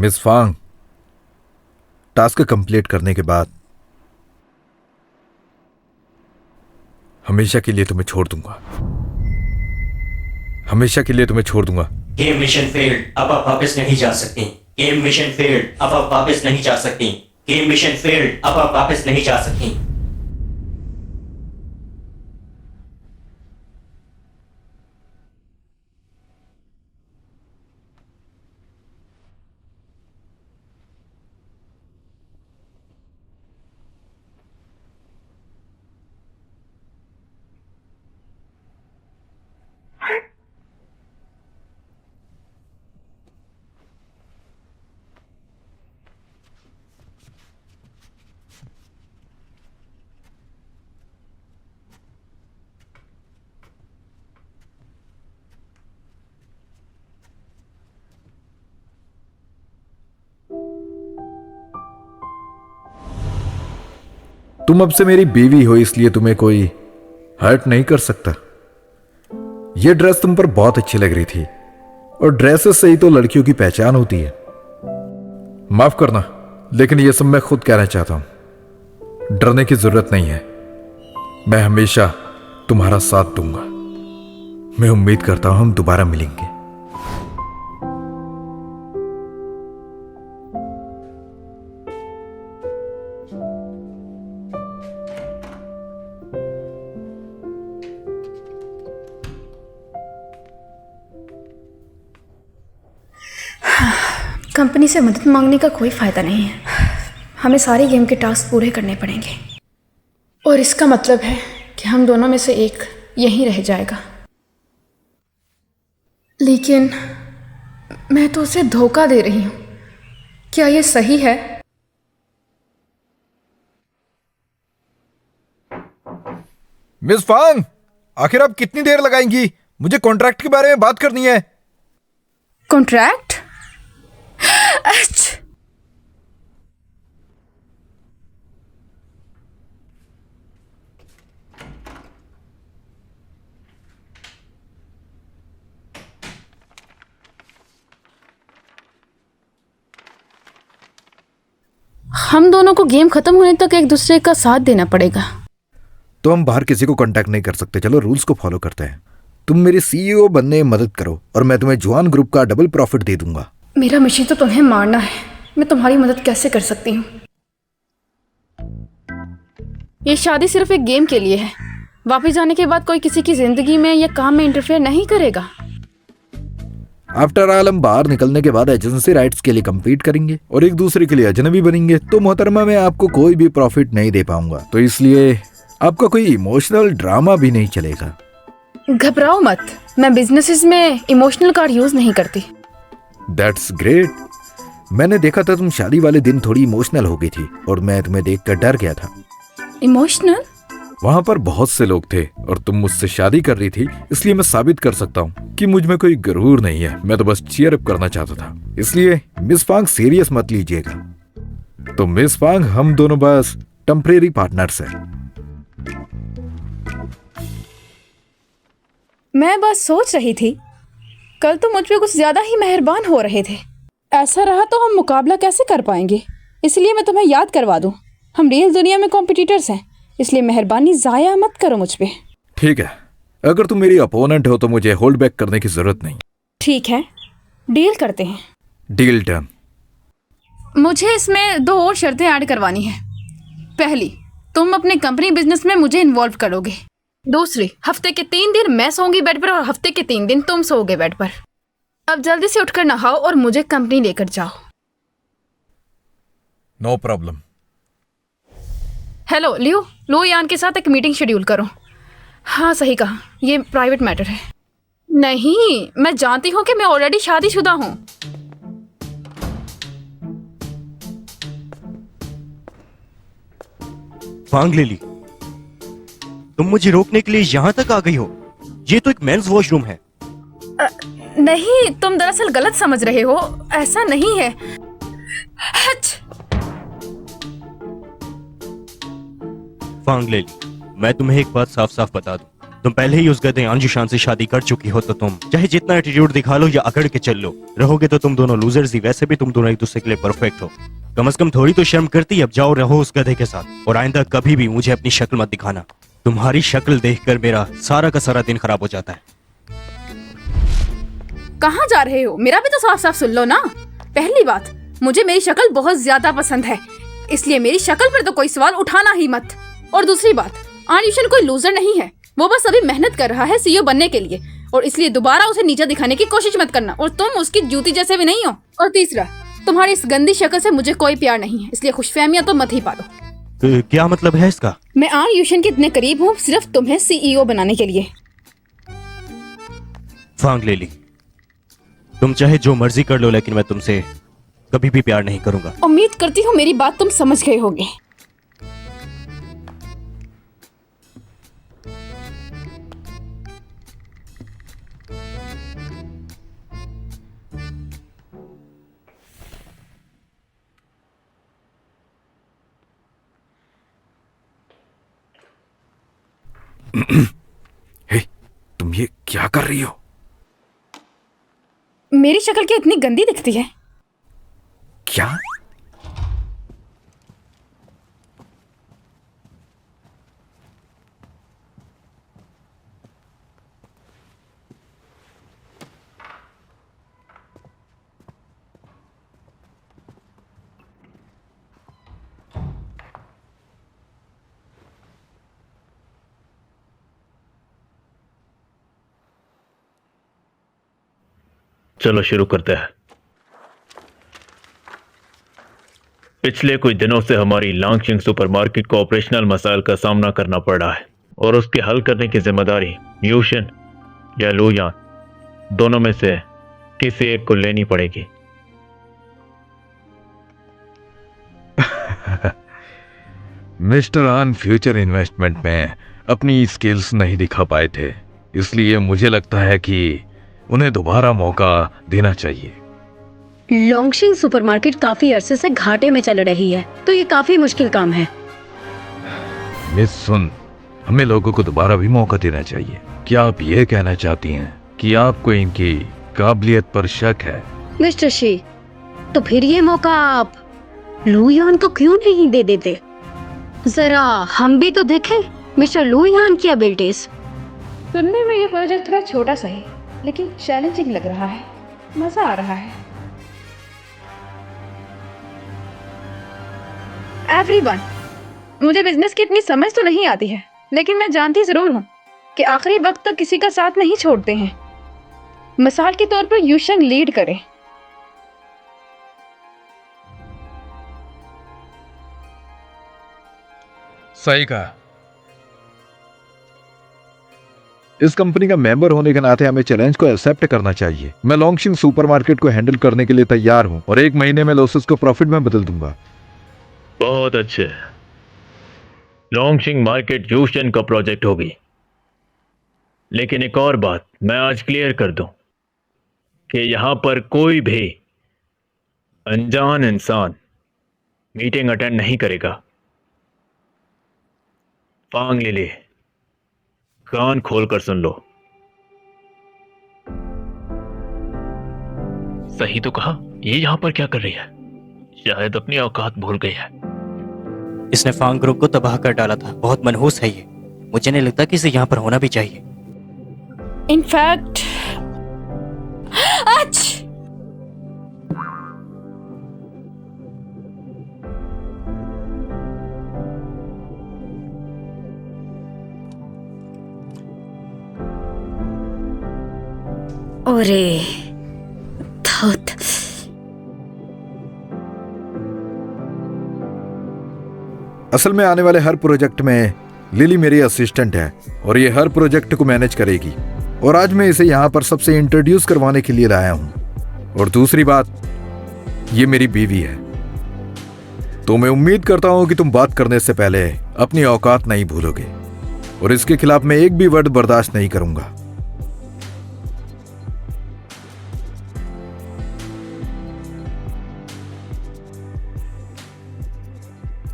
Miss फांग, task complete करने के बाद हमेशा के लिए तुम्हें छोड़ दूंगा। हमेशा के लिए तुम्हें छोड़ दूंगा। गेम मिशन फेल्ड, अब आप वापस नहीं जा सकती। गेम मिशन फेल्ड, अब आप वापस नहीं जा सकती। गेम मिशन फेल्ड, अब आप वापस नहीं जा सकती। तुम अब से मेरी बीवी हो, इसलिए तुम्हें कोई हर्ट नहीं कर सकता। यह ड्रेस तुम पर बहुत अच्छी लग रही थी, और ड्रेसेस से ही तो लड़कियों की पहचान होती है। माफ करना, लेकिन यह सब मैं खुद कहना चाहता हूं। डरने की जरूरत नहीं है, मैं हमेशा तुम्हारा साथ दूंगा। मैं उम्मीद करता हूं हम दोबारा मिलेंगे। कंपनी से मदद मांगने का कोई फ़ायदा नहीं है। हमें सारे गेम के टास्क पूरे करने पड़ेंगे, और इसका मतलब है कि हम दोनों में से एक यहीं रह जाएगा। लेकिन मैं तो उसे धोखा दे रही हूँ। क्या ये सही है? मिस फांग, आखिर आप कितनी देर लगाएंगी? मुझे कॉन्ट्रैक्ट के बारे में बात करनी है। कॉन्ट्रैक्ट? हम दोनों को गेम खत्म होने तक एक दूसरे का साथ देना पड़ेगा। तो हम बाहर किसी को कांटेक्ट नहीं कर सकते। चलो रूल्स को फॉलो करते हैं। तुम मेरी सीईओ बनने में मदद करो, और मैं तुम्हें जुआन ग्रुप का डबल प्रॉफिट दे दूंगा। मेरा मिशन तो तुम्हें मारना है। मैं तुम्हारी मदद कैसे कर सकती हूँ? ये शादी सिर्फ एक गेम के लिए है। वापस जाने के बाद कोई किसी की जिंदगी में या काम में इंटरफेयर नहीं करेगा। आफ्टर ऑल, हम बाहर निकलने के बाद एजेंसी राइट्स के लिए कम्पीट करेंगे और एक दूसरे के लिए अजनबी बनेंगे। तो मोहतरमा, मैं आपको कोई भी प्रॉफिट नहीं दे पाऊंगा, तो इसलिए आपका कोई इमोशनल ड्रामा भी नहीं चलेगा। घबराओ मत, मैं बिजनेसेस में इमोशनल कार्ड यूज नहीं करती। That's great. मैंने देखा था तुम शादी वाले दिन थोड़ी इमोशनल हो गई थी, और मैं तुम्हें देखकर डर गया था। इमोशनल? वहां पर बहुत से लोग थे और तुम मुझसे शादी कर रही थी, इसलिए मैं साबित कर सकता हूँ कि मुझ में कोई गरूर नहीं है। मैं तो बस चीयर अप करना चाहता था। इसलिए मिस फांग, सीरियस मत लीजिएगा। तो मिस फांग, हम दोनों बस टेम्परेरी पार्टनर्स हैं। मैं बस सोच रही थी, कल तो मुझ पे कुछ ज्यादा ही मेहरबान हो रहे थे। ऐसा रहा तो हम मुकाबला कैसे कर पाएंगे? इसलिए मैं तुम्हें याद करवा दूं, हम रियल दुनिया में कॉम्पिटिटर्स हैं, इसलिए मेहरबानी जाया मत करो मुझ पे। ठीक है, अगर तुम मेरी अपोनेंट हो तो मुझे होल्ड बैक करने की जरूरत नहीं। ठीक है, डील करते हैं। Deal done. मुझे इसमें 2 और शर्तें ऐड करवानी है। पहली, तुम अपने कंपनी बिजनेस में मुझे इन्वॉल्व करोगे। दूसरी, हफ्ते के 3 दिन मैं सोऊंगी बेड पर, और हफ्ते के 3 दिन तुम सोओगे बेड पर। अब जल्दी से उठकर नहाओ और मुझे कंपनी लेकर जाओ। No problem. हेलो लियो, लो यान के साथ एक मीटिंग शेड्यूल करो। हाँ सही कहा, ये प्राइवेट मैटर है। नहीं, मैं जानती हूँ कि मैं ऑलरेडी शादीशुदा हूँ। फांग लेली, तुम मुझे रोकने के लिए यहाँ तक आ गई हो? ये तो एक मेंस वॉशरूम है। नहीं, तुम दरअसल गलत समझ रहे हो। ऐसा नहीं है। फांग लेली, मैं तुम्हें एक बात साफ साफ बता दूं, तुम पहले ही उस गधे अंजुशान से शादी कर चुकी हो, तो तुम चाहे जितना एटीट्यूड दिखा लो या अकड़ के चल लो, रहोगे तो तुम दोनों लूजर्स ही। वैसे भी तुम दोनों एक दूसरे के लिए परफेक्ट हो। कम से कम थोड़ी तो शर्म करती। अब जाओ, रहो उस गधे के साथ, और आइंदा कभी भी मुझे अपनी शक्ल मत दिखाना। तुम्हारी शक्ल देखकर मेरा सारा का सारा दिन खराब हो जाता है। कहाँ जा रहे हो? मेरा भी तो साफ साफ सुन लो ना। पहली बात, मुझे मेरी शक्ल बहुत ज्यादा पसंद है, इसलिए मेरी शक्ल पर तो कोई सवाल उठाना ही मत। और दूसरी बात, आयुषन कोई लूजर नहीं है, वो बस अभी मेहनत कर रहा है सीईओ बनने के लिए, और इसलिए दोबारा उसे नीचा दिखाने की कोशिश मत करना। और तुम उसकी जूती जैसे भी नहीं हो। और तीसरा, तुम्हारी इस गंदी शक्ल से मुझे कोई प्यार नहीं है, इसलिए खुशफहमियां तो मत ही पालो। क्या मतलब है इसका? मैं आयुषन के इतने करीब हूँ सिर्फ तुम्हें सीईओ बनाने के लिए। फांग ले ली। तुम चाहे जो मर्जी कर लो, लेकिन मैं तुमसे कभी भी प्यार नहीं करूंगा। उम्मीद करती हूँ मेरी बात तुम समझ गए होगे। हे, तुम ये क्या कर रही हो? मेरी शक्ल क्या इतनी गंदी दिखती है? क्या? चलो शुरू करते हैं। पिछले कुछ दिनों से हमारी लॉन्गशिंग सुपरमार्केट को ऑपरेशनल मसाइल का सामना करना पड़ रहा है, और उसके हल करने की जिम्मेदारी यूशन या लुयान दोनों में से किसी एक को लेनी पड़ेगी। मिस्टर आन फ्यूचर इन्वेस्टमेंट में अपनी स्किल्स नहीं दिखा पाए थे, इसलिए मुझे लगता है कि उन्हें दोबारा मौका देना चाहिए। लॉन्गशिंग सुपरमार्केट काफी अरसे से घाटे में चल रही है, तो ये काफी मुश्किल काम है। मिस सुन, हमें लोगों को दोबारा भी मौका देना चाहिए। क्या आप ये कहना चाहती हैं कि आपको इनकी काबिलियत पर शक है? मिस्टर शी, तो फिर ये मौका आप लुयान को क्यों नहीं दे देते? जरा हम भी तो देखें मिस्टर लुयान की एबिलिटीज। सुनने में ये प्रोजेक्ट थोड़ा छोटा सा है, लेकिन चैलेंजिंग लग रहा है। मजा आ रहा है। एवरीवन, मुझे बिजनेस की इतनी समझ तो नहीं आती है, लेकिन मैं जानती जरूर हूँ कि आखिरी वक्त तक किसी का साथ नहीं छोड़ते हैं। मिसाल के तौर पर यूशंग लीड करे। सही कहा। इस कंपनी का मेंबर होने के नाते हमें चैलेंज को एक्सेप्ट करना चाहिए। मैं लॉन्गशिंग सुपरमार्केट को हैंडल करने के लिए तैयार हूं, और 1 महीने में लॉसेस को प्रॉफिट में बदल दूंगा। बहुत अच्छे। लॉन्गशिंग मार्केट यूशन का प्रोजेक्ट होगी, लेकिन एक और बात मैं आज क्लियर कर दूं कि यहां पर कोई भी अनजान इंसान मीटिंग अटेंड नहीं करेगा। फांग ले, कान खोल कर सुन लो। सही तो कहा। ये यहां पर क्या कर रही है? शायद अपनी औकात भूल गई है। इसने फांग ग्रुप को तबाह कर डाला था। बहुत मनहूस है ये। मुझे नहीं लगता कि इसे यहाँ पर होना भी चाहिए। इनफैक्ट ओरे धुत। असल में आने वाले हर प्रोजेक्ट में लिली मेरी असिस्टेंट है, और ये हर प्रोजेक्ट को मैनेज करेगी। और आज मैं इसे यहाँ पर सबसे इंट्रोड्यूस करवाने के लिए लाया हूँ। और दूसरी बात, ये मेरी बीवी है। तो मैं उम्मीद करता हूँ कि तुम बात करने से पहले अपनी औकात नहीं भूलोगे, और इसके खिलाफ मैं एक भी वर्ड बर्दाश्त नहीं करूंगा।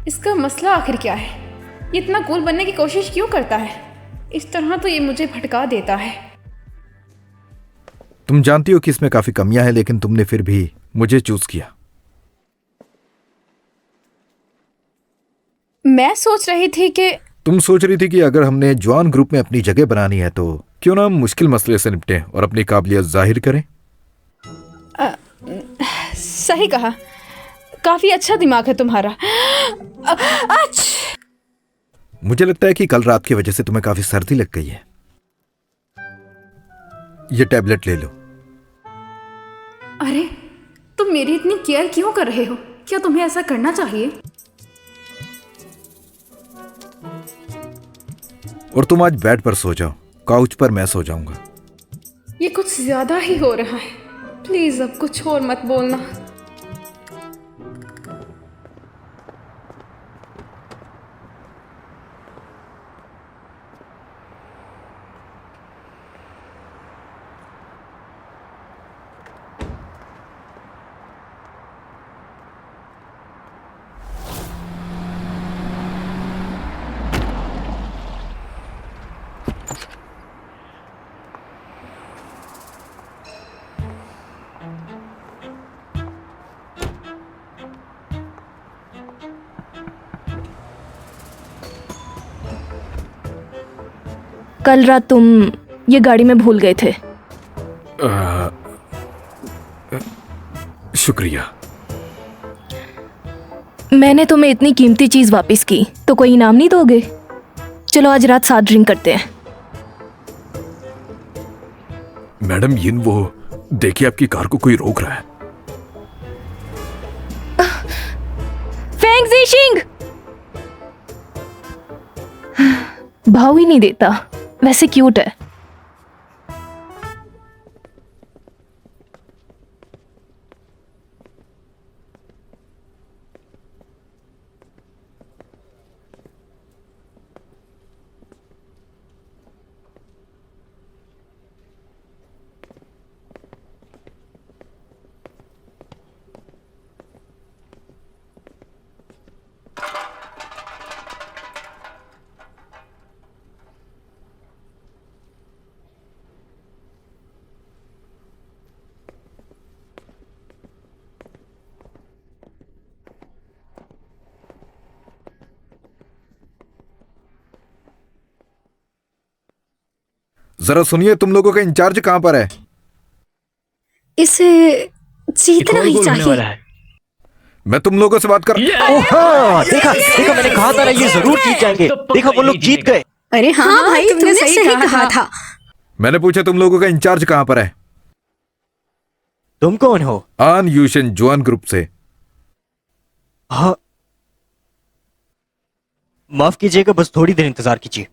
इसका मसला आखिर क्या है? ये इतना कूल बनने की कोशिश क्यों करता है? इस तरह तो ये मुझे भटका देता है। तुम जानती हो कि इसमें काफी कमियां हैं, लेकिन तुमने फिर भी मुझे चूज किया। मैं सोच रही थी कि तुम सोच रही थी कि अगर हमने जॉन ग्रुप में अपनी जगह बनानी है तो क्यों ना हम मुश्किल मसले से निपटें और अपनी काबिलियत जाहिर करें। सही कहा, काफी अच्छा दिमाग है तुम्हारा। मुझे लगता है कि कल रात की वजह से तुम्हें काफी सर्दी लग गई है। ये टैबलेट ले लो। अरे, तुम मेरी इतनी केयर क्यों कर रहे हो? क्या तुम्हें ऐसा करना चाहिए? और तुम आज बेड पर सो जाओ, काउच पर मैं सो जाऊंगा। ये कुछ ज्यादा ही हो रहा है। प्लीज अब कुछ और मत बोलना। कल रात तुम ये गाड़ी में भूल गए थे। शुक्रिया। मैंने तुम्हें इतनी कीमती चीज वापस की तो कोई इनाम नहीं दोगे? चलो आज रात साथ ड्रिंक करते हैं। मैडम यिन, वो देखिए आपकी कार को कोई रोक रहा है। फेंग ज़ीशिंग! भाव ही नहीं देता, वैसे क्यूट है। जरा सुनिए, तुम लोगों का इंचार्ज कहां पर है? इसे जीतना ही चाहिए। मैं तुम लोगों से बात कर। हाँ, देखा देखा, मैंने कहा था ना ये जरूर जीत जाएंगे। देखा वो लोग जीत गए। अरे हाँ भाई, तुमने सही कहा था। मैंने पूछा तुम लोगों का इंचार्ज कहां पर है? तुम कौन हो? आन यूशन जुआन ग्रुप से। हाँ, माफ कीजिएगा, बस थोड़ी देर इंतजार कीजिए।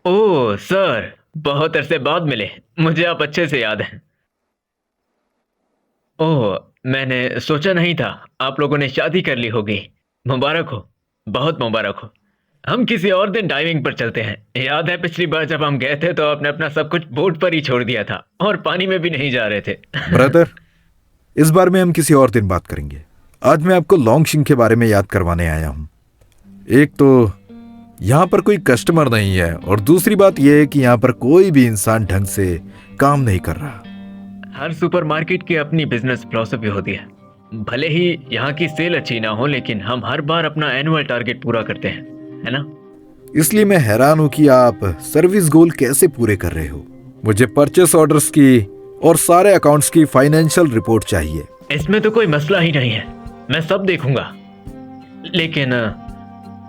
ओह सर, बहुत अरसे बाद मिले। मुझे आप अच्छे से याद हैं। ओह, मैंने सोचा नहीं था आप लोगों ने शादी कर ली होगी। मुबारक हो, बहुत मुबारक हो। हम किसी और दिन डाइविंग पर चलते हैं। याद है पिछली बार जब हम गए थे तो आपने अपना सब कुछ बोट पर ही छोड़ दिया था और पानी में भी नहीं जा रहे थे। ब्रदर, इस बार में हम किसी और दिन बात करेंगे। आज मैं आपको लॉन्गशिंग के बारे में याद करवाने आया हूं। एक तो यहां पर कोई कस्टमर नहीं है और दूसरी बात यह है कि यहां पर कोई भी इंसान ढंग से काम नहीं कर रहा। हर सुपरमार्केट की अपनी बिजनेस फिलॉसफी होती है। भले ही यहाँ की सेल अच्छी ना हो, लेकिन हम हर बार अपना एनुअल टारगेट पूरा करते हैं, है ना? इसलिए मैं हैरान हूं कि आप सर्विस गोल कैसे पूरे कर रहे हो। मुझे परचेस ऑर्डर्स की और सारे अकाउंट्स की फाइनेंशियल रिपोर्ट चाहिए। इसमें तो कोई मसला ही नहीं है, मैं सब देखूंगा। लेकिन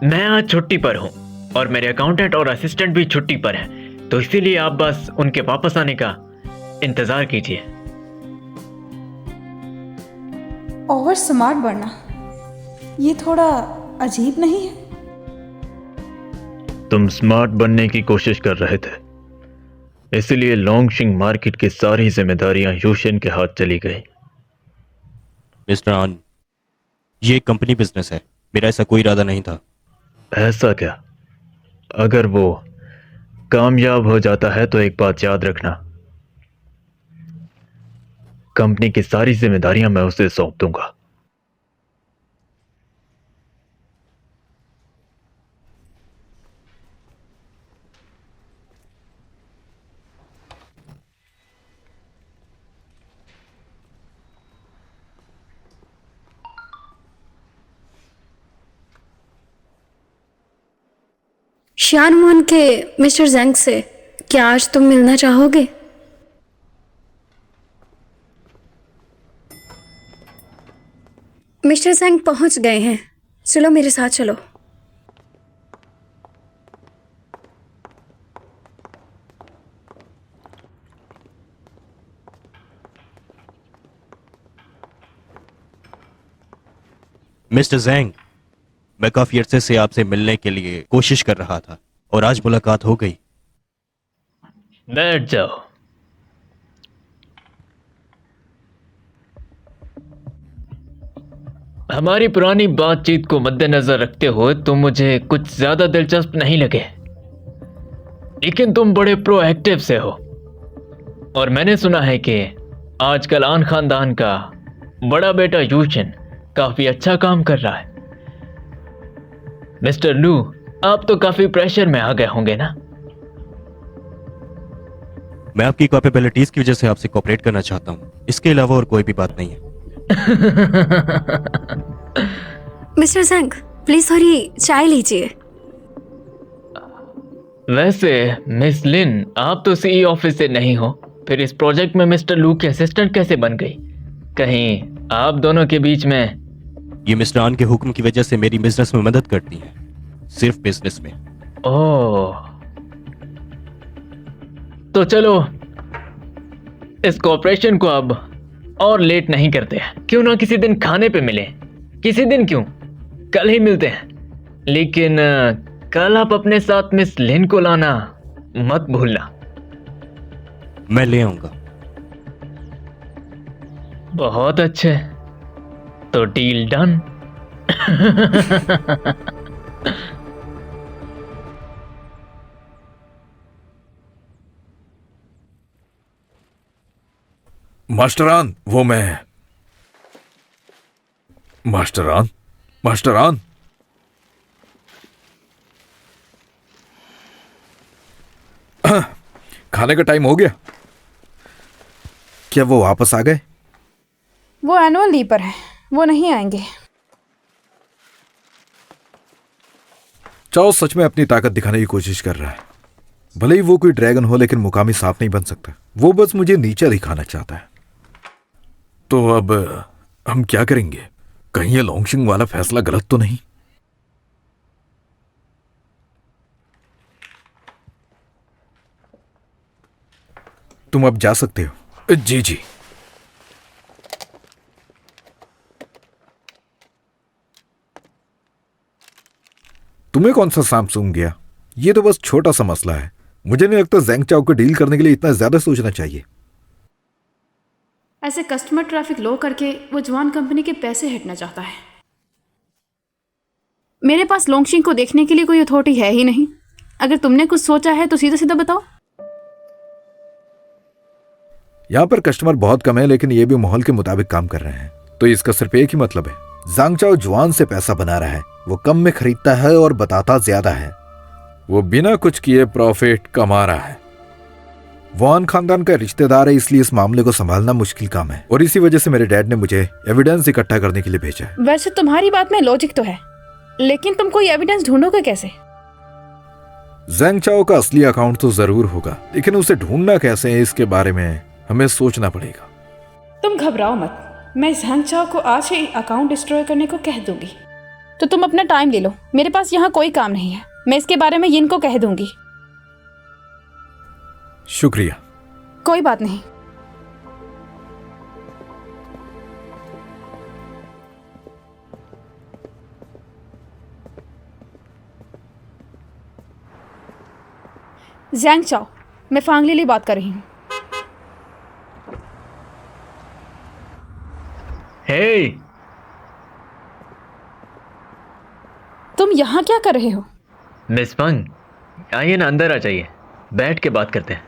मैं आज छुट्टी पर हूँ और मेरे अकाउंटेंट और असिस्टेंट भी छुट्टी पर हैं, तो इसीलिए आप बस उनके वापस आने का इंतजार कीजिए। और स्मार्ट बनना, ये थोड़ा अजीब नहीं है? तुम स्मार्ट बनने की कोशिश कर रहे थे, इसलिए लॉन्गशिंग मार्केट की सारी जिम्मेदारियां यूशन के हाथ चली गई। मिस्टर आन, ये कंपनी बिजनेस है, मेरा ऐसा कोई इरादा नहीं था। ऐसा क्या? अगर वो कामयाब हो जाता है तो एक बात याद रखना, कंपनी की सारी जिम्मेदारियां मैं उसे सौंप दूंगा। शानवान के मिस्टर जैंग से क्या आज तुम मिलना चाहोगे? मिस्टर जैंग पहुंच गए हैं, चलो मेरे साथ चलो। मिस्टर जैंग, मैं काफी अरसे से आपसे मिलने के लिए कोशिश कर रहा था और आज मुलाकात हो गई। बैठ जाओ। हमारी पुरानी बातचीत को मद्देनजर रखते हुए तुम मुझे कुछ ज्यादा दिलचस्प नहीं लगे, लेकिन तुम बड़े प्रोएक्टिव से हो और मैंने सुना है कि आजकल आन खानदान का बड़ा बेटा यूशन काफी अच्छा काम कर रहा है। मिस्टर लू, आप तो काफी प्रेशर में आ गए होंगे ना? मैं आपकी कैपेबिलिटीज की वजह से आपसे कोऑपरेट करना चाहता हूँ, इसके अलावा और कोई भी बात नहीं है। मिस्टर जैंग, प्लीज थोड़ी चाय लीजिए। वैसे मिस लिन, आप तो सीई ऑफिस से नहीं हो, फिर इस प्रोजेक्ट में मिस्टर लू की असिस्टेंट कैसे बन गई? कहीं आप दोनों के बीच में? ये मिस्टर आन के हुक्म की वजह से मेरी बिजनेस में मदद करती है, सिर्फ बिजनेस में। ओह, तो चलो इस कॉर्पोरेशन को अब और लेट नहीं करते हैं। क्यों ना किसी दिन खाने पे मिले? किसी दिन क्यों, कल ही मिलते हैं। लेकिन कल आप अपने साथ मिस लिन को लाना मत भूलना। मैं ले आऊंगा। बहुत अच्छे, तो डील डन। मास्टरान, वो मैं। मास्टरान, मास्टरान। खाने का टाइम हो गया। क्या वो वापस आ गए? वो एनुअल लीव पर है, वो नहीं आएंगे। चाओ सच में अपनी ताकत दिखाने की कोशिश कर रहा है। भले ही वो कोई ड्रैगन हो, लेकिन मुकामी सांप नहीं बन सकता। वो बस मुझे नीचा दिखाना चाहता है। तो अब हम क्या करेंगे? कहीं ये लॉन्गशिंग वाला फैसला गलत तो नहीं? तुम अब जा सकते हो। जी जी। तुम्हें कौन सा सांप सूंघ गया? ये तो बस छोटा सा मसला है। मुझे नहीं लगता ज़ेंग चाओ को डील करने के लिए इतना ज्यादा सोचना चाहिए। ऐसे कस्टमर ट्रैफिक लो करके वो जवान कंपनी के पैसे हटना चाहता है। मेरे पास लोंगशिंग को देखने के लिए कोई अथॉरिटी है ही नहीं। अगर तुमने कुछ सोचा है तो सीधा सीधा बताओ। यहां पर कस्टमर बहुत कम है, लेकिन ये भी माहौल के मुताबिक काम कर रहे हैं। तो इसका सिर्फ एक ही मतलब है, ज़ेंग चाओ जुआन से पैसा बना रहा है। वो कम में खरीदता है और बताता ज्यादा है। वो बिना कुछ किए प्रॉफिट कमा रहा है। वान खानदान का रिश्तेदार है, इसलिए इस मामले को संभालना मुश्किल काम है। और इसी वजह से मेरे डैड ने मुझे एविडेंस इकट्ठा करने के लिए भेजा है। वैसे तुम्हारी बात में लॉजिक तो है, लेकिन तुम कोई एविडेंस ढूंढोगे कैसे? ज़ेंग चाओ का असली अकाउंट तो जरूर होगा, लेकिन उसे ढूंढना कैसे है, इसके बारे में हमें सोचना पड़ेगा। तुम घबराओ मत, मैं ज़ेंग चाओ को आज ही अकाउंट डिस्ट्रॉय करने को कह दूंगी। तो तुम अपना टाइम ले लो, मेरे पास यहाँ कोई काम नहीं है। मैं इसके बारे में यिन को कह दूंगी। शुक्रिया। कोई बात नहीं। ज़ेंग चाओ, मैं फांग लिली बात कर रही हूँ। हे, तुम यहाँ क्या कर रहे हो? मिस पंग, आइए ना, अंदर आ जाइए, बैठ के बात करते हैं।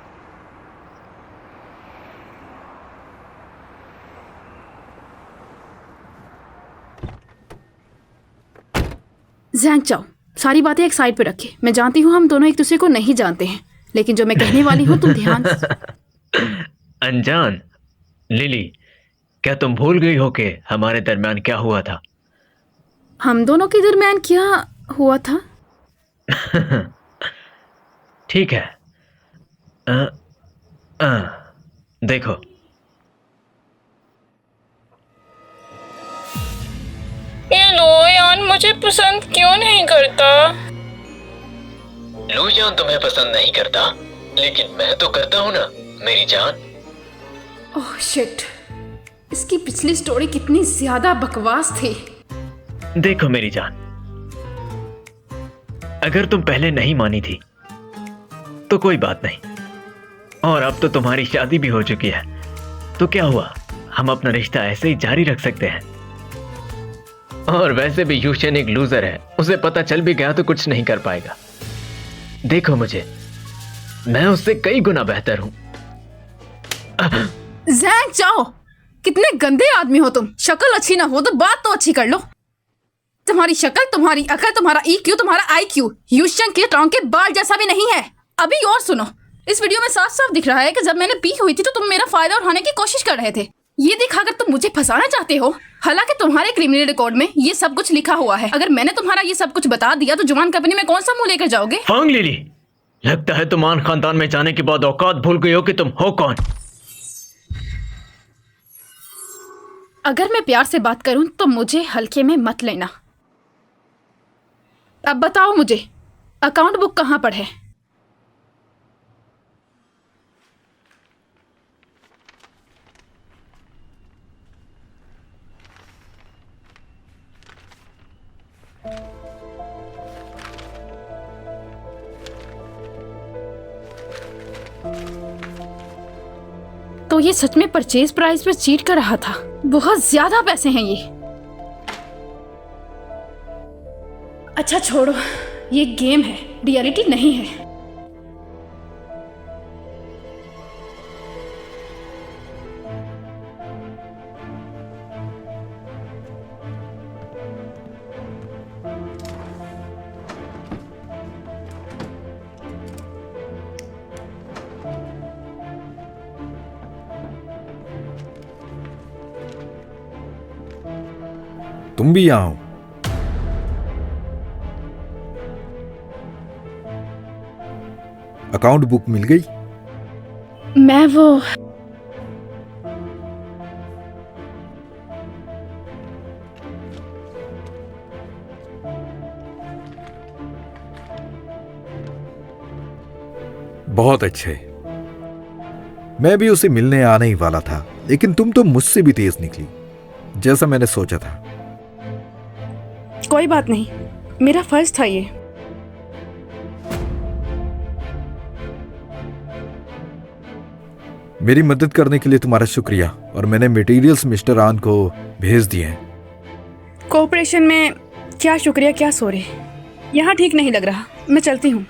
जैंग चाओ, सारी बातें एक साइड पे रखे। मैं जानती हूँ हम दोनों एक दूसरे को नहीं जानते हैं, लेकिन जो मैं कहने वाली हूँ तुम ध्यान अनजान लिली, क्या तुम भूल गई हो कि हमारे दरमियान क्या हुआ था? हम दोनों के दरमियान क्या हुआ था? ठीक है। अ, अ, देखो, ये लोयान मुझे पसंद क्यों नहीं करता? लूजान तुम्हें पसंद नहीं करता, लेकिन मैं तो करता हूँ ना मेरी जान। ओह शिट, इसकी पिछली स्टोरी कितनी ज्यादा बकवास थी। देखो मेरी जान, अगर तुम पहले नहीं मानी थी तो कोई बात नहीं, और अब तो तुम्हारी शादी भी हो चुकी है, तो क्या हुआ, हम अपना रिश्ता ऐसे ही जारी रख सकते हैं। और वैसे भी यूशन एक लूजर है, उसे पता चल भी गया तो कुछ नहीं कर पाएगा। देखो मुझे, मैं उससे कई गुना बेहतर हूं। जैंग चाओ, कितने गंदे आदमी हो तुम। शक्ल अच्छी ना हो तो बात तो अच्छी कर लो। तुम्हारी शक्ल, तुम्हारी अकल, तुम्हारा EQ, तुम्हारा IQ यूशन के टांग के बाल जैसा भी नहीं है। अभी और सुनो, इस वीडियो में साफ साफ दिख रहा है कि जब मैंने पी हुई थी तो तुम मेरा फायदा उठाने की कोशिश कर रहे थे। ये दिखाकर तुम मुझे फंसाना चाहते हो, हालांकि तुम्हारे क्रिमिनल रिकॉर्ड में ये सब कुछ लिखा हुआ है। अगर मैंने तुम्हारा ये सब कुछ बता दिया तो जुमान कंपनी में कौन सा मुंह लेकर जाओगे? फांग लिली, लगता है तुम आन खानदान में जाने के बाद औकात भूल गई हो कि तुम हो कौन। अगर मैं प्यार से बात करूं तो मुझे हल्के में मत लेना। अब बताओ मुझे, अकाउंट बुक कहां पर है? तो ये सच में परचेज प्राइस पर चीट कर रहा था। बहुत ज्यादा पैसे हैं ये। अच्छा छोड़ो, ये गेम है, रियलिटी नहीं है। तुम भी यहाँ हो? अकाउंट बुक मिल गई? मैं वो बहुत अच्छे। मैं भी उसे मिलने आने ही वाला था, लेकिन तुम तो मुझसे भी तेज निकली, जैसा मैंने सोचा था। कोई बात नहीं, मेरा फर्ज था ये। मेरी मदद करने के लिए तुम्हारा शुक्रिया, और मैंने मटेरियल्स मिस्टर आन को भेज दिए हैं। कोऑपरेशन में क्या शुक्रिया क्या सॉरी, यहाँ ठीक नहीं लग रहा। मैं चलती हूँ।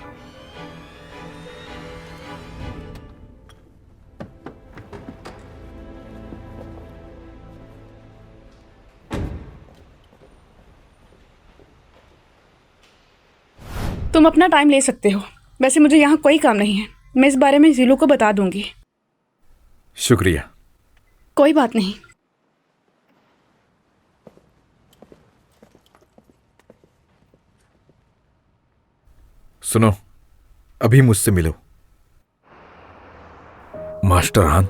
तुम अपना टाइम ले सकते हो, वैसे मुझे यहाँ कोई काम नहीं है। मैं इस बारे में जीलू को बता दूंगी। शुक्रिया। कोई बात नहीं। सुनो, अभी मुझसे मिलो। मास्टर आन,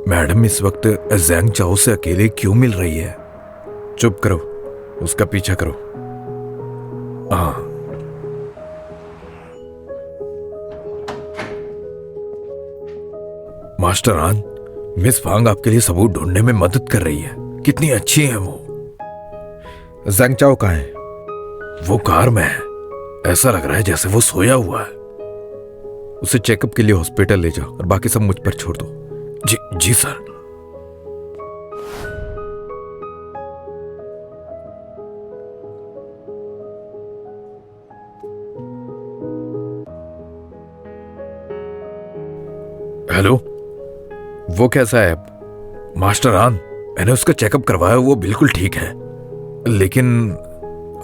मैडम इस वक्त जैंग चाओ से अकेले क्यों मिल रही है? चुप करो, उसका पीछा करो। हाँ, मास्टर आन, मिस फांग आपके लिए सबूत ढूंढने में मदद कर रही है। कितनी अच्छी है वो। जैंग चाओ कहाँ है? वो कार में है। ऐसा लग रहा है जैसे वो सोया हुआ है। उसे चेकअप के लिए हॉस्पिटल ले जाओ और बाकी सब मुझ पर छोड़ दो। जी जी सर। हेलो, वो कैसा है अब? मास्टर आन, मैंने उसका चेकअप करवाया, वो बिल्कुल ठीक है, लेकिन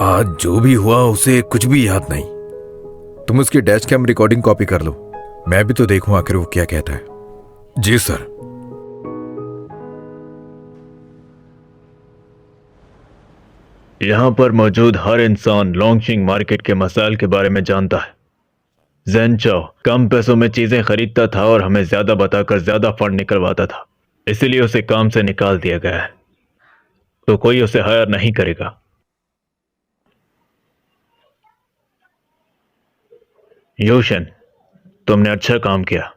आज जो भी हुआ उसे कुछ भी याद नहीं। तुम उसकी डैश कैम रिकॉर्डिंग कॉपी कर लो, मैं भी तो देखूं आखिर वो क्या कहता है। जी सर। यहाँ पर मौजूद हर इंसान लॉन्गशिंग मार्केट के मसाइल के बारे में जानता है। ज़ेन चाओ कम पैसों में चीजें खरीदता था और हमें ज्यादा बताकर ज्यादा फंड निकलवाता था, इसीलिए उसे काम से निकाल दिया गया है। तो कोई उसे हायर नहीं करेगा। यूशन, तुमने अच्छा काम किया,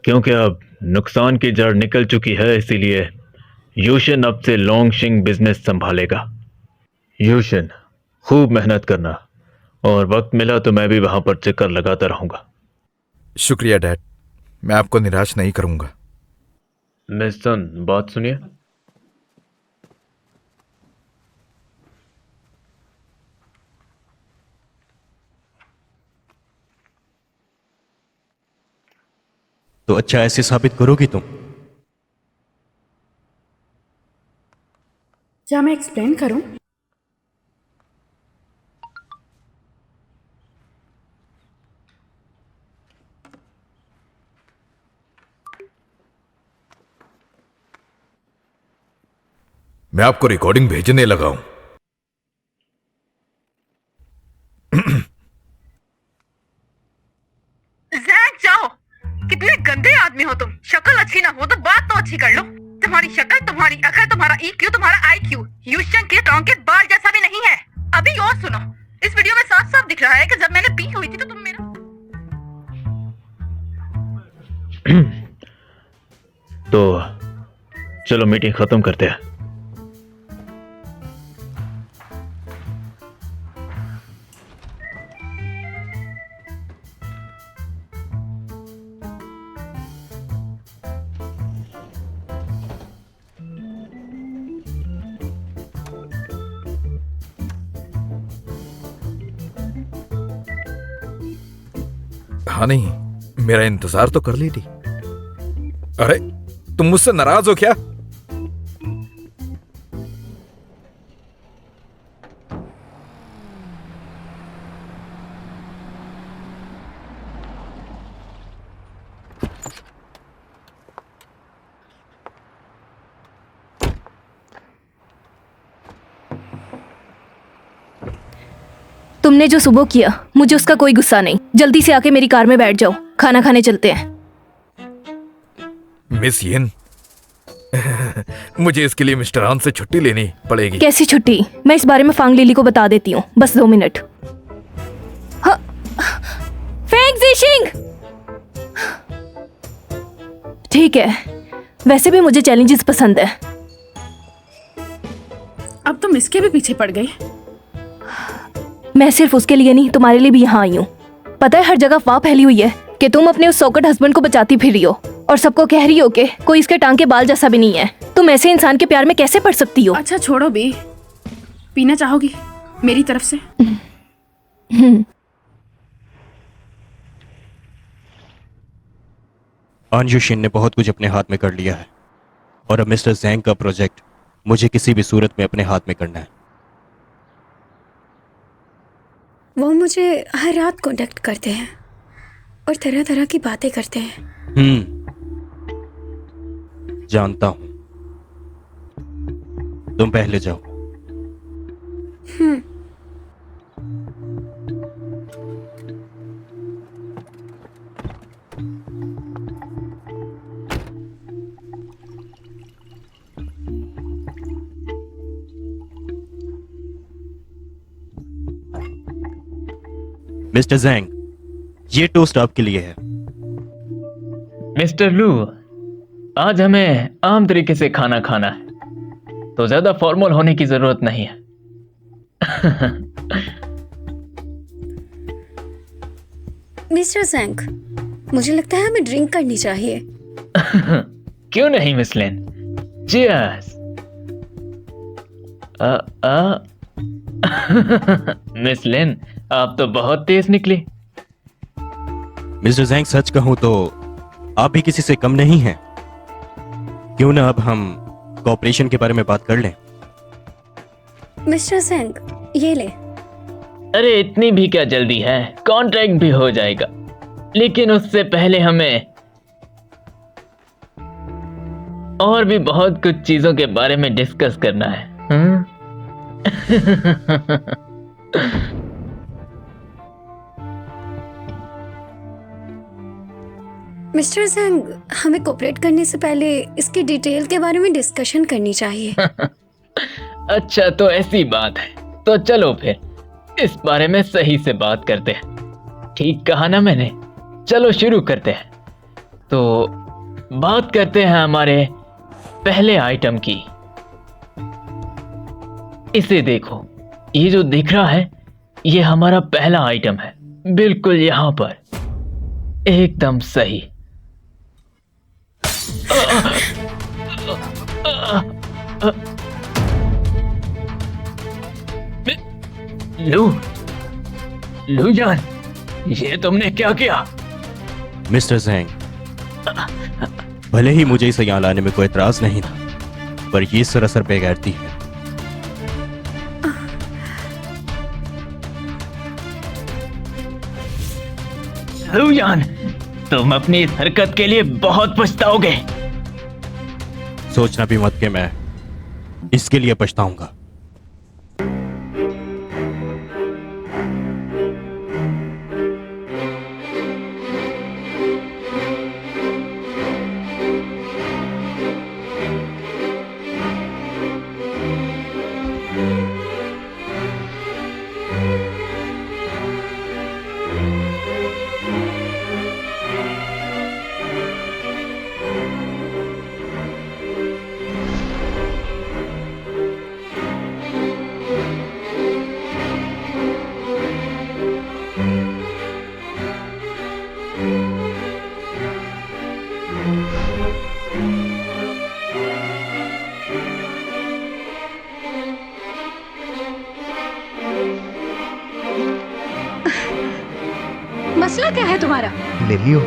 क्योंकि अब नुकसान की जड़ निकल चुकी है, इसीलिए यूशन अब से लॉन्गशिंग बिजनेस संभालेगा। यूशन, खूब मेहनत करना और वक्त मिला तो मैं भी वहां पर चक्कर लगाता रहूंगा। शुक्रिया डैड, मैं आपको निराश नहीं करूंगा। मिस सन, बात सुनिए। तो अच्छा ऐसे साबित करोगी तुम? क्या मैं एक्सप्लेन करूं? मैं आपको रिकॉर्डिंग भेजने लगा हूं। जैक जाओ, कितने गंदे आदमी हो तुम। शक्ल अच्छी ना हो तो बात तो अच्छी कर लो। तुम्हारी शक्ल, तुम्हारी अकल, तुम्हारा ईक्यू, तुम्हारा आईक्यू यूशन के टोंग के बाल जैसा भी नहीं है। अभी और सुनो, इस वीडियो में साफ साफ दिख रहा है कि जब मैंने पी हुई थी तो तुम मेरा तो चलो मीटिंग खत्म करते हैं। हाँ नहीं, मेरा इंतजार तो कर ली थी। अरे तुम मुझसे नाराज हो क्या? तुमने जो सुबह किया, मुझे उसका कोई गुस्सा नहीं। जल्दी से आके मेरी कार में बैठ जाओ, खाना खाने चलते हैं। मिस येन, मुझे इसके लिए मिस्टर हान से छुट्टी लेनी पड़ेगी। कैसी छुट्टी? मैं इस बारे में फांग लिली को बता देती हूँ, बस 2 मिनट। हाँ, फेंग ज़िशिंग! ठीक है, वैसे भी मुझे चैलेंजेस पसंद है। अब तुम इसके भी पीछे पड़ गई। मैं सिर्फ उसके लिए नहीं, तुम्हारे लिए भी यहाँ आई हूँ। पता है हर जगह अफवाह फैली हुई है कि तुम अपने उस सौकट हस्बैंड को बचाती फिर रही हो और सबको कह रही हो कि कोई इसके टांग के बाल जैसा भी नहीं है। तुम ऐसे इंसान के प्यार में कैसे पड़ सकती हो? अच्छा छोड़ो बी, पीना चाहोगी मेरी तरफ से? अंजुशिन ने बहुत कुछ अपने हाथ में कर लिया है और अब मिस्टर जैंग का प्रोजेक्ट मुझे किसी भी सूरत में अपने हाथ में करना है। वो मुझे हर रात कांटेक्ट करते हैं और तरह तरह की बातें करते हैं। जानता हूं। तुम पहले जाओ। मिस्टर जैंग, ये टोस्ट आपके लिए है। मिस्टर लू, आज हमें आम तरीके से खाना खाना है, तो ज्यादा फॉर्मल होने की जरूरत नहीं है। मिस्टर जैंग, मुझे लगता है हमें ड्रिंक करनी चाहिए। क्यों नहीं मिस लेन? चीयर्स। मिस लेन, आप तो बहुत तेज निकली। मिस्टर जैंग, सच कहूं तो आप भी किसी से कम नहीं हैं। क्यों ना अब हम कॉपरेशन के बारे में बात कर लें? मिस्टर सिंह, ये ले। अरे इतनी भी क्या जल्दी है, कॉन्ट्रैक्ट भी हो जाएगा, लेकिन उससे पहले हमें और भी बहुत कुछ चीजों के बारे में डिस्कस करना है। मिस्टर सिंह, हमें कोऑपरेट करने से पहले इसकी डिटेल के बारे में डिस्कशन करनी चाहिए। अच्छा, तो ऐसी बात है, तो चलो फिर इस बारे में सही से बात करते हैं। ठीक कहा ना मैंने? चलो शुरू करते हैं। तो बात करते हैं हमारे पहले आइटम की। इसे देखो, ये जो दिख रहा है ये हमारा पहला आइटम है, बिल्कुल यहां पर, एकदम सही। लू जान, ये तुमने क्या किया? मिस्टर जैंग, भले ही मुझे इसे यहाँ लाने में कोई एतराज नहीं था, पर ये सरासर बेगैरती है। लू जान, तुम अपनी इस हरकत के लिए बहुत पछताओगे। सोचना भी मत कि मैं इसके लिए पछताऊंगा। मसला क्या है तुम्हारा? लिलियो,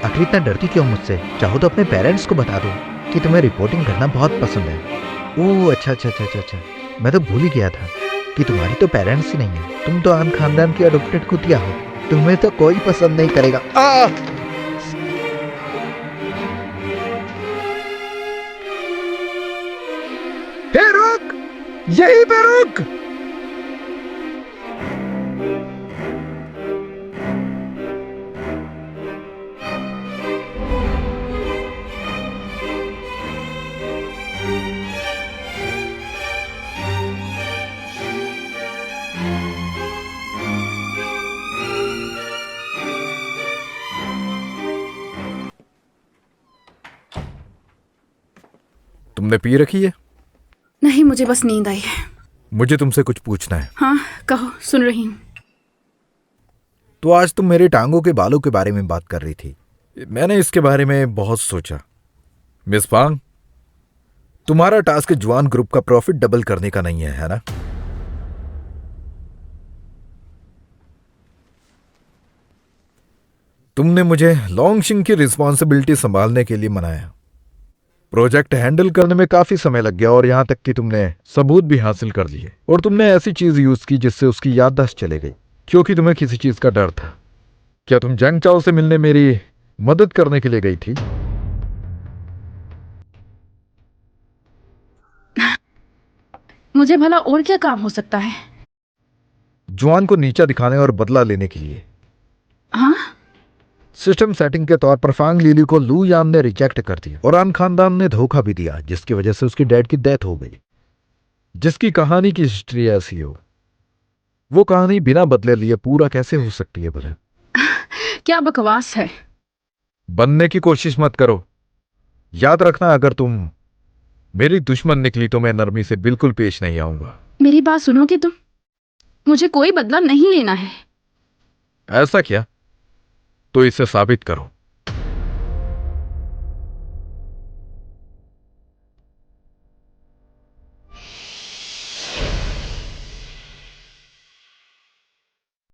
आखिर इतना डरती क्यों मुझसे? चाहो तो अपने पेरेंट्स को बता दो कि तुम्हें रिपोर्टिंग करना बहुत पसंद है। ओह अच्छा अच्छा अच्छा अच्छा, मैं तो भूल ही गया था कि तुम्हारी तो पेरेंट्स ही नहीं है। तुम तो आन खानदान की अडॉप्टेड कुतिया हो, तुम्हें तो कोई पसंद नहीं करेगा। हे रुक, यहीं पे रुक। तुमने पी रखी है? नहीं, मुझे बस नींद आई है। मुझे तुमसे कुछ पूछना है। हाँ कहो, सुन रही हूँ। तो आज तुम मेरे टांगों के बालों के बारे में बात कर रही थी। मैंने इसके बारे में बहुत सोचा। मिस फांग, तुम्हारा टास्क जवान ग्रुप का प्रॉफिट डबल करने का नहीं है ना? तुमने मुझे लॉन्गशिंग की रिस्पॉन्सिबिलिटी संभालने के लिए मनाया। प्रोजेक्ट हैंडल करने में काफी समय लग गया और यहां तक कि तुमने सबूत भी हासिल कर लिए, और तुमने ऐसी चीज यूज की जिससे उसकी याददाश्त चले गई, क्योंकि तुम्हें किसी चीज का डर था। क्या तुम जंग चाओ से मिलने मेरी मदद करने के लिए गई थी? मुझे भला और क्या काम हो सकता है? जवान को नीचा दिखाने और बदला लेने के लिए। हाँ, सिस्टम सेटिंग के तौर पर फांग लीली को लू यान ने रिजेक्ट कर दिया और आन खानदान ने धोखा भी दिया, जिसकी वजह से उसकी डैड की डेथ हो गई। जिसकी कहानी की हिस्ट्री ऐसी हो, वो कहानी बिना बदले लिए पूरा कैसे हो सकती है भले? क्या बकवास है। बनने की कोशिश मत करो। याद रखना, अगर तुम मेरी दुश्मन निकली तो मैं नरमी से बिल्कुल पेश नहीं आऊंगा। मेरी बात सुनोगे तुम? मुझे कोई बदला नहीं लेना है। ऐसा क्या? तो इसे साबित करो।